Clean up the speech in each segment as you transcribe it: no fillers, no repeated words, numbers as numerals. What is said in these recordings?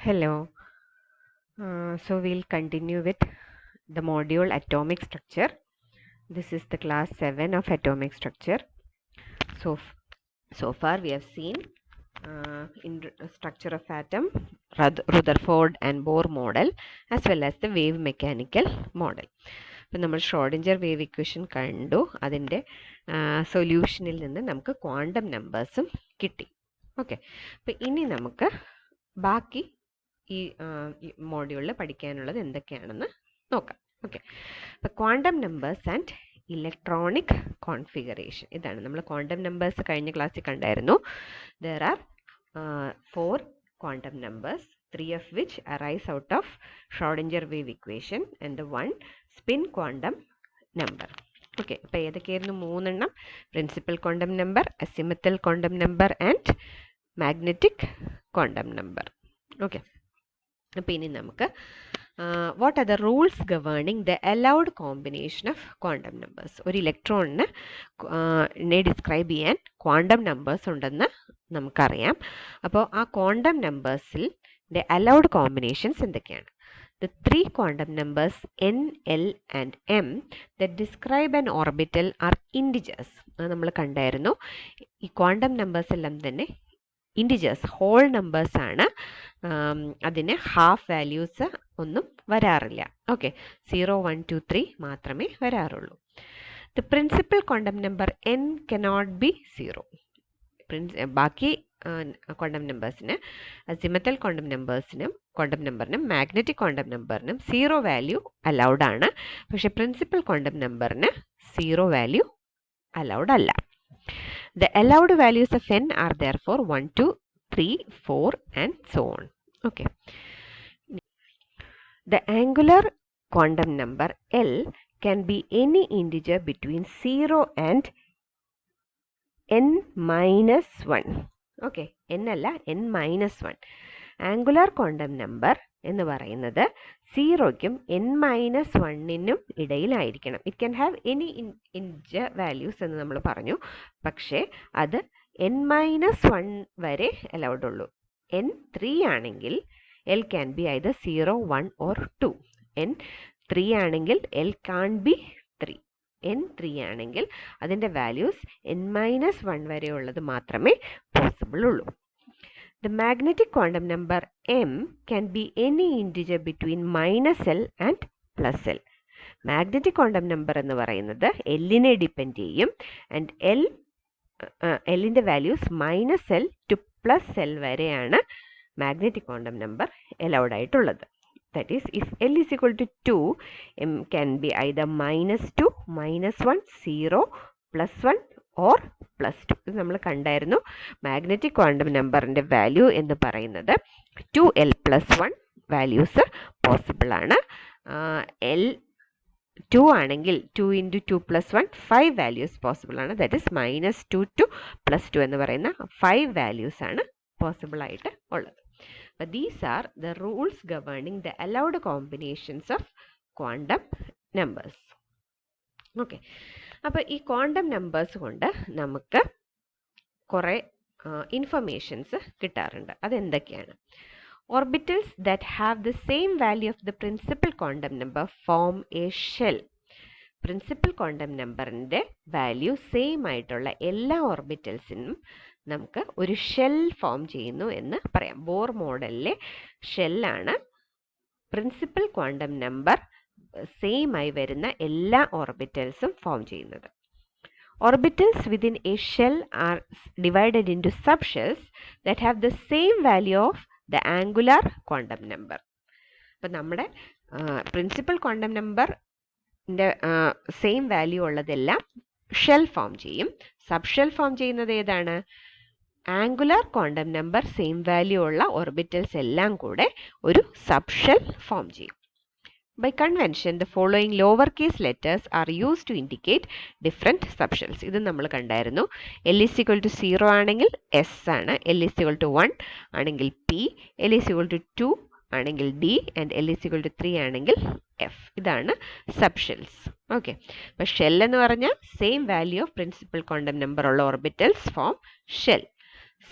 Hello. So we'll continue with the module atomic structure. This is the class 7 of atomic structure. So far we have seen in structure of atom, Rutherford and Bohr model, as well as the wave mechanical model. അപ്പോൾ നമ്മൾ Schrödinger wave equation കണ്ടു. അതിൻ്റെ സൊല്യൂഷനിൽ നിന്ന് നമുക്ക് quantum നമ്പേഴ്സും കിട്ടി. Okay, അപ്പോൾ ഇനി നമുക്ക് ബാക്കി ഈ മോഡ്യൂളിൽ പഠിക്കാനുള്ളത് എന്തൊക്കെയാണെന്ന് നോക്കാം. ഓക്കെ, അപ്പോൾ quantum numbers and electronic configuration, ഇതാണ് നമ്മൾ ക്വാണ്ടം നമ്പേഴ്സ് കഴിഞ്ഞ ക്ലാസ്സിൽ കണ്ടായിരുന്നു. There are 4 quantum numbers, 3 of which arise out of Schrodinger wave equation and the 1 spin quantum number. Okay, അപ്പോൾ ഏതൊക്കെയായിരുന്നു? 3 എണ്ണം: principal quantum number, azimuthal quantum number and magnetic quantum number. Okay, അപ്പോൾ ഇനി നമുക്ക് what are the rules governing the allowed combination of quantum numbers. ഒരു ഇലക്ട്രോണിനെ describe ചെയ്യാൻ quantum numbers ഉണ്ടെന്ന് നമുക്കറിയാം. അപ്പോൾ ആ ക്വാണ്ടം നമ്പേഴ്സിൽ അലൗഡ് കോമ്പിനേഷൻസ് എന്തൊക്കെയാണ്? The 3 quantum numbers n, l and m that describe an orbital are integers. അത് നമ്മൾ കണ്ടായിരുന്നു. ഈ ക്വാണ്ടം നമ്പേഴ്സ് എല്ലാം തന്നെ ഇൻറ്റിജേഴ്സ്, ഹോൾ നമ്പേഴ്സ് ആണ്. അതിന് ഹാഫ് വാല്യൂസ് ഒന്നും വരാറില്ല. ഓക്കെ, 0, 1, 2, 3 മാത്രമേ വരാറുള്ളൂ. The principal quantum number n cannot be 0. ബാക്കി ക്വാണ്ടം നമ്പേഴ്സിന്, അസിമത്തൽ ക്വാണ്ടം നമ്പറിനും മാഗ്നറ്റിക് ക്വാണ്ടം നമ്പറിനും 0 വാല്യൂ അലൗഡ് ആണ്. പക്ഷെ പ്രിൻസിപ്പൽ ക്വാണ്ടം നമ്പറിന് 0 വാല്യൂ അലൗഡ് അല്ല. The allowed values of n are therefore 1, 2, 3, 4 and so on. Okay. The angular quantum number L can be any integer between 0 and n minus 1. Okay, n അല്ല, n minus 1. Angular quantum number എന്ന് പറയുന്നത് 0ക്കും n minus 1നും ഇടയിലായിരിക്കണം. It can have any integer values എന്ന് നമ്മൾ പറഞ്ഞു. പക്ഷേ അത് n മൈനസ് 1 വരെ അലൗഡ് ഉള്ളൂ. n 3 ആണെങ്കിൽ l can be either 0, 1 or 2. n 3 ആണെങ്കിൽ l കാൺ ബി 3. n 3 ആണെങ്കിൽ അതിൻ്റെ വാല്യൂസ് n മൈനസ് 1 വരെ ഉള്ളത് മാത്രമേ പോസിബിൾ ഉള്ളൂ. The magnetic quantum number m can be any integer between minus l and plus l. Magnetic quantum number എന്ന് പറയുന്നത് എല്ലിനെ depend ചെയ്യും. ആൻഡ് എല്ലിൻ്റെ values minus L two plus L വരെയാണ് മാഗ്നറ്റിക് ക്വാണ്ടം നമ്പർ അലൗഡ് ആയിട്ടുള്ളത്. That is, if l is equal to 2, m can be either minus 2, minus 1, 0, plus 1 or plus 2. ഇത് നമ്മൾ കണ്ടായിരുന്നു. Magnetic quantum നമ്പറിൻ്റെ വാല്യൂ എന്ന് പറയുന്നത് 2l plus 1 വാല്യൂസ് പോസിബിൾ ആണ്. l 2 ആണെങ്കിൽ 2 into 2 plus 1 5 വാല്യൂസ് പോസിബിൾ ആണ്. That is minus 2 to plus 2 എന്ന് പറയുന്ന 5 വാല്യൂസ് ആണ് പോസിബിൾ ആയിട്ട് ഉള്ളത്. But these are the rules governing the allowed combinations of quantum numbers. Okay, അപ്പോൾ ഈ ക്വാണ്ടം നമ്പേഴ്സ് കൊണ്ട് നമുക്ക് കുറേ ഇൻഫർമേഷൻസ് കിട്ടാറുണ്ട്. അതെന്തൊക്കെയാണ്? Orbitals that have the same value of the principal quantum number form a shell. Principal quantum നമ്പറിൻ്റെ value same ആയിട്ടുള്ള എല്ലാ ഓർബിറ്റൽസിനും നമുക്ക് ഒരു ഷെൽ ഫോം ചെയ്യുന്നു എന്ന് പറയാം. ബോർ മോഡലിലെ ഷെല്ലാണ് പ്രിൻസിപ്പൽ ക്വാണ്ടം നമ്പർ സെയിം ആയി വരുന്ന എല്ലാ ഓർബിറ്റൽസും ഫോം ചെയ്യുന്നത്. Orbitals within a shell are divided into subshells that have the same value of the angular quantum number. അപ്പം നമ്മുടെ പ്രിൻസിപ്പൽ ക്വാണ്ടം നമ്പറിൻ്റെ സെയിം വാല്യൂ ഉള്ളതെല്ലാം ഷെൽ ഫോം ചെയ്യും. സബ് ഷെൽ ഫോം ചെയ്യുന്നത് ഏതാണ്? Angular quantum number same value ഉള്ള orbitals എല്ലാം കൂടെ ഒരു സബ് ഷെൽ ഫോം ചെയ്യും. By convention, the following lowercase letters are used to indicate different subshells. ഇത് നമ്മൾ കണ്ടായിരുന്നു. l is equal to 0 ആണെങ്കിൽ s ആണ്, l is equal to 1 ആണെങ്കിൽ p, l is equal to 2 ആണെങ്കിൽ d and l is equal to 3 ആണെങ്കിൽ f. ഇതാണ് subshells. Okay, അപ്പോൾ ഷെൽ എന്ന് പറഞ്ഞാൽ same value of principal quantum number ഉള്ള orbitals form shell.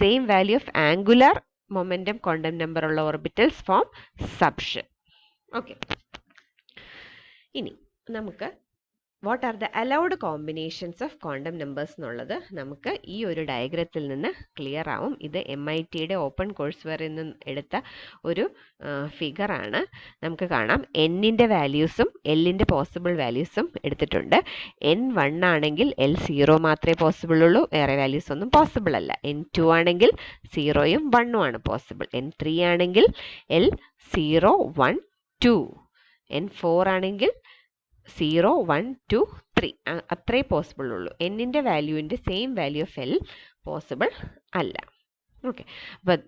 Same value of angular momentum quantum number ഉള്ള orbitals form subshell. Okay, ഇനി നമുക്ക് what are the allowed combinations of quantum numbers എന്നുള്ളത് നമുക്ക് ഈ ഒരു ഡയഗ്രത്തിൽ നിന്ന് ക്ലിയർ ആവും. ഇത് MITയുടെ ഓപ്പൺ കോഴ്സ് വെയറിൽ നിന്ന് എടുത്ത ഒരു ഫിഗറാണ്. നമുക്ക് കാണാം എന്നിൻ്റെ വാല്യൂസും എല്ലിൻ്റെ പോസിബിൾ വാല്യൂസും എടുത്തിട്ടുണ്ട്. N1 ആണെങ്കിൽ L0 മാത്രമേ പോസിബിൾ ഉള്ളൂ, വേറെ വാല്യൂസ് ഒന്നും പോസിബിൾ അല്ല. N2 ആണെങ്കിൽ 0യും 1ഉം ആണ് പോസിബിൾ. N3 ആണെങ്കിൽ L0 1 2. N4 ആണെങ്കിൽ 0 1 2 3 അത്രേ പോസിബിൾ ഉള്ളൂ. എന്നിൻ്റെ വാല്യൂവിൻ്റെ same value of L possible അല്ല. ഓക്കെ, അപ്പം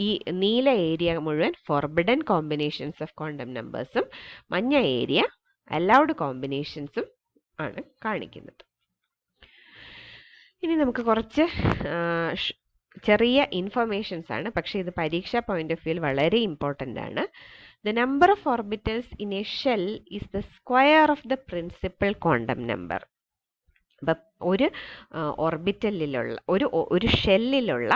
ഈ നീല ഏരിയ മുഴുവൻ ഫോർബിഡൻ കോമ്പിനേഷൻസ് ഓഫ് ക്വാണ്ടം നമ്പേഴ്സും മഞ്ഞ ഏരിയ അലൗഡ് കോമ്പിനേഷൻസും ആണ് കാണിക്കുന്നത്. ഇനി നമുക്ക് കുറച്ച് ചെറിയ ഇൻഫർമേഷൻസ് ആണ്, പക്ഷേ ഇത് പരീക്ഷാ പോയിന്റ് ഓഫ് വ്യൂവിൽ വളരെ ഇമ്പോർട്ടൻ്റ് ആണ്. The number of orbitals in a shell is the square of the principal quantum number. അപ്പം ഒരു ഓർബിറ്റലിലുള്ള ഒരു ഷെല്ലിലുള്ള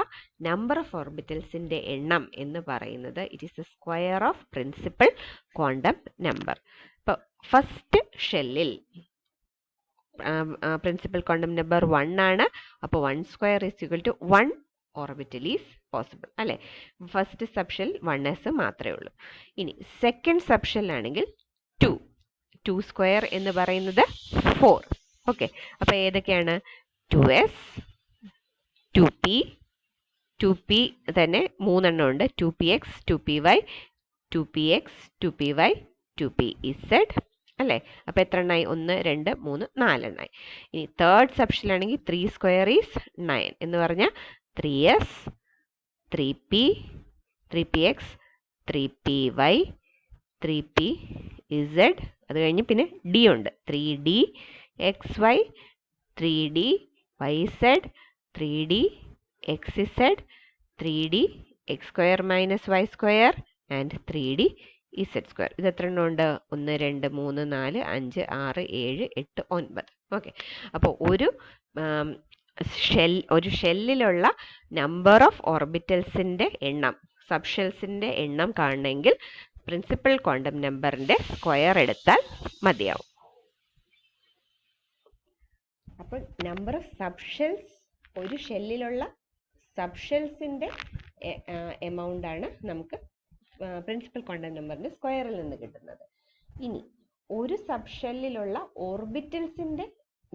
നമ്പർ ഓഫ് ഓർബിറ്റൽസിൻ്റെ എണ്ണം എന്ന് പറയുന്നത് it is the square of principal quantum number. ഇപ്പോൾ ഫസ്റ്റ് ഷെല്ലിൽ പ്രിൻസിപ്പൽ ക്വാണ്ടം നമ്പർ 1 ആണ്. അപ്പോൾ 1 square is equal to 1 orbital is possible അല്ലേ. ഫസ്റ്റ് സബ്ഷെൽ 1s മാത്രമേ ഉള്ളൂ. ഇനി സെക്കൻഡ് സബ്ഷെൽ ആണെങ്കിൽ 2 സ്ക്വയർ എന്ന് പറയുന്നത് 4. ഓക്കെ, അപ്പോൾ ഏതൊക്കെയാണ് 2s 2p തന്നെ 3 എണ്ണം ഉണ്ട്. 2px 2py 2px 2py 2pz അല്ലേ. അപ്പോൾ എത്ര എണ്ണമായി? 1 2 3 4 എണ്ണമായി. ഇനി തേർഡ് സബ്ഷെൽ ആണെങ്കിൽ 3 സ്ക്വയർ ഈസ് 9 എന്ന് പറഞ്ഞാൽ 3s 3p 3px 3py 3pz. അത് കഴിഞ്ഞ് പിന്നെ d ഉണ്ട്. 3d xy 3d yz 3d xz 3d x square minus y square and 3d z square. ഇത് എത്ര എണ്ണം ഉണ്ട്? 1 2 3 4 5 6 7 8 9. ഓക്കെ, അപ്പോൾ ഒരു ഷെല്ലിലുള്ള നമ്പർ ഓഫ് ഓർബിറ്റൽസിൻ്റെ എണ്ണം, സബ്ഷെൽസിൻ്റെ എണ്ണം കാണണമെങ്കിൽ പ്രിൻസിപ്പൽ ക്വാണ്ടം നമ്പറിൻ്റെ സ്ക്വയർ എടുത്താൽ മതിയാവും. അപ്പോൾ നമ്പർ ഓഫ് സബ്ഷെൽസ്, ഒരു ഷെല്ലിലുള്ള സബ്ഷെൽസിൻ്റെ എമൗണ്ട് ആണ് നമുക്ക് പ്രിൻസിപ്പൽ ക്വാണ്ടം നമ്പറിൻ്റെ സ്ക്വയറിൽ നിന്ന് കിട്ടുന്നത്. ഇനി ഒരു സബ്ഷെല്ലിലുള്ള ഓർബിറ്റൽസിൻ്റെ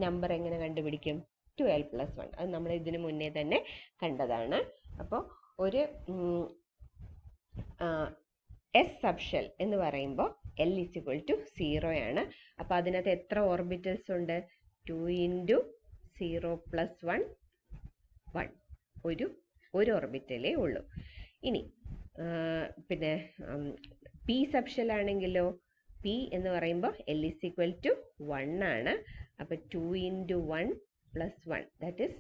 നമ്പർ എങ്ങനെ കണ്ടുപിടിക്കും? 12+1. അത് നമ്മൾ ഇതിനു മുന്നേ തന്നെ കണ്ടതാണ്. അപ്പോൾ ഒരു S സബ്ഷെൽ എന്ന് പറയുമ്പോൾ L = 0 ആണ്. അപ്പോൾ അതിനകത്ത് എത്ര ഓർബിറ്റൽസ് ഉണ്ട്? 2 × 0 + 1 1. ഒരു ഓർബിറ്റലേ ഉള്ളൂ. ഇനി പിന്നെ P സബ്ഷെൽ ആണെങ്കിലോ, P എന്ന് പറയുമ്പോൾ L = 1 ആണ്. അപ്പോൾ 2 × 1 + 1 ദാറ്റ് ഈസ്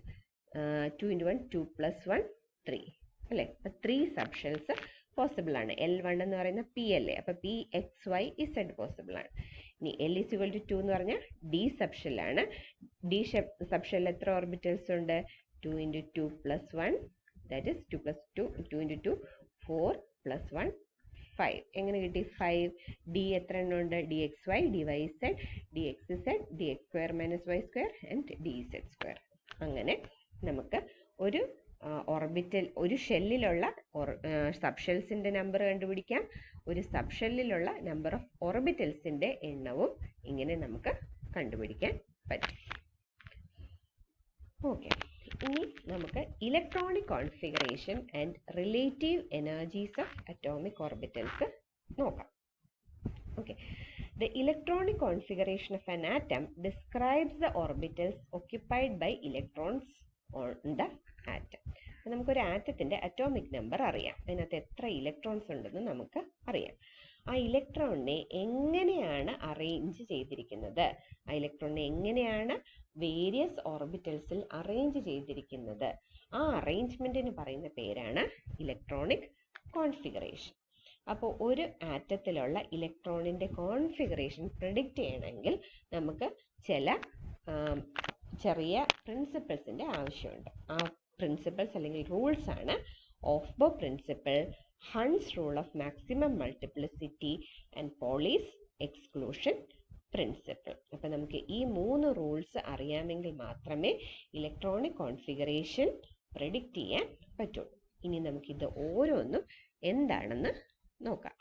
2 × 1 2 + 1 3 അല്ലേ. 3 സബ്ഷെൽസ് പോസിബിൾ ആണ്. L1 എന്ന് പറയുന്ന P അല്ലേ, അപ്പോൾ P x y z possible ആണ്. ഇനി L = 2 എന്ന് പറഞ്ഞാൽ D സബ്ഷെൽ ആണ്. D സബ്ഷെല്ലിൽ എത്ര ഓർബിറ്റൽസ് ഉണ്ട്? 2 × 2 + 1 ദാറ്റ് ഈസ് 2 + 2 2 × 2 4 + 1 5. എങ്ങനെ കിട്ടി? 5. D എത്ര എണ്ണം ഉണ്ട്? dxy dyz dxz dx square minus y square and dz square. അങ്ങനെ നമുക്ക് ഒരു ഒരു ഷെല്ലിലുള്ള സബ്ഷെൽസിൻ്റെ നമ്പർ കണ്ടുപിടിക്കാം. ഒരു സബ്ഷെല്ലിലുള്ള നമ്പർ ഓഫ് ഓർബിറ്റൽസിൻ്റെ എണ്ണവും ഇങ്ങനെ നമുക്ക് കണ്ടുപിടിക്കാൻ പറ്റും. ഓക്കെ, ഇനി നമുക്ക് electronic configuration and relative energies of atomic orbitals നോക്കാം. Okay, the electronic configuration of an atom describes the orbitals occupied by electrons on the atom. നമുക്കൊരു ആറ്റത്തിൻ്റെ അറ്റോമിക് നമ്പർ അറിയാം, അതിനകത്ത് എത്ര ഇലക്ട്രോൺസ് ഉണ്ടെന്ന് നമുക്ക് അറിയാം. ആ ഇലക്ട്രോണിനെ എങ്ങനെയാണ് അറേഞ്ച് ചെയ്തിരിക്കുന്നത്, ആ ഇലക്ട്രോണിനെ എങ്ങനെയാണ് വേരിയസ് ഓർബിറ്റൽസിൽ അറേഞ്ച് ചെയ്തിരിക്കുന്നത്, ആ അറേഞ്ച്മെൻറ്റിന് പറയുന്ന പേരാണ് ഇലക്ട്രോണിക് കോൺഫിഗറേഷൻ. അപ്പോൾ ഒരു ആറ്റത്തിലുള്ള ഇലക്ട്രോണിൻ്റെ കോൺഫിഗറേഷൻ പ്രെഡിക്റ്റ് ചെയ്യണമെങ്കിൽ നമുക്ക് ചില ചെറിയ പ്രിൻസിപ്പിൾസിൻ്റെ ആവശ്യമുണ്ട്. ആ പ്രിൻസിപ്പിൾസ് അല്ലെങ്കിൽ റൂൾസ് ആണ് Aufbau principle, Hund's rule of maximum multiplicity and Pauli's exclusion principle. അപ്പം നമുക്ക് ഈ 3 റൂൾസ് അറിയാമെങ്കിൽ മാത്രമേ ഇലക്ട്രോണിക് കോൺഫിഗറേഷൻ പ്രെഡിക്റ്റ് ചെയ്യാൻ പറ്റുള്ളൂ. ഇനി നമുക്കിത് ഓരോന്നും എന്താണെന്ന് നോക്കാം.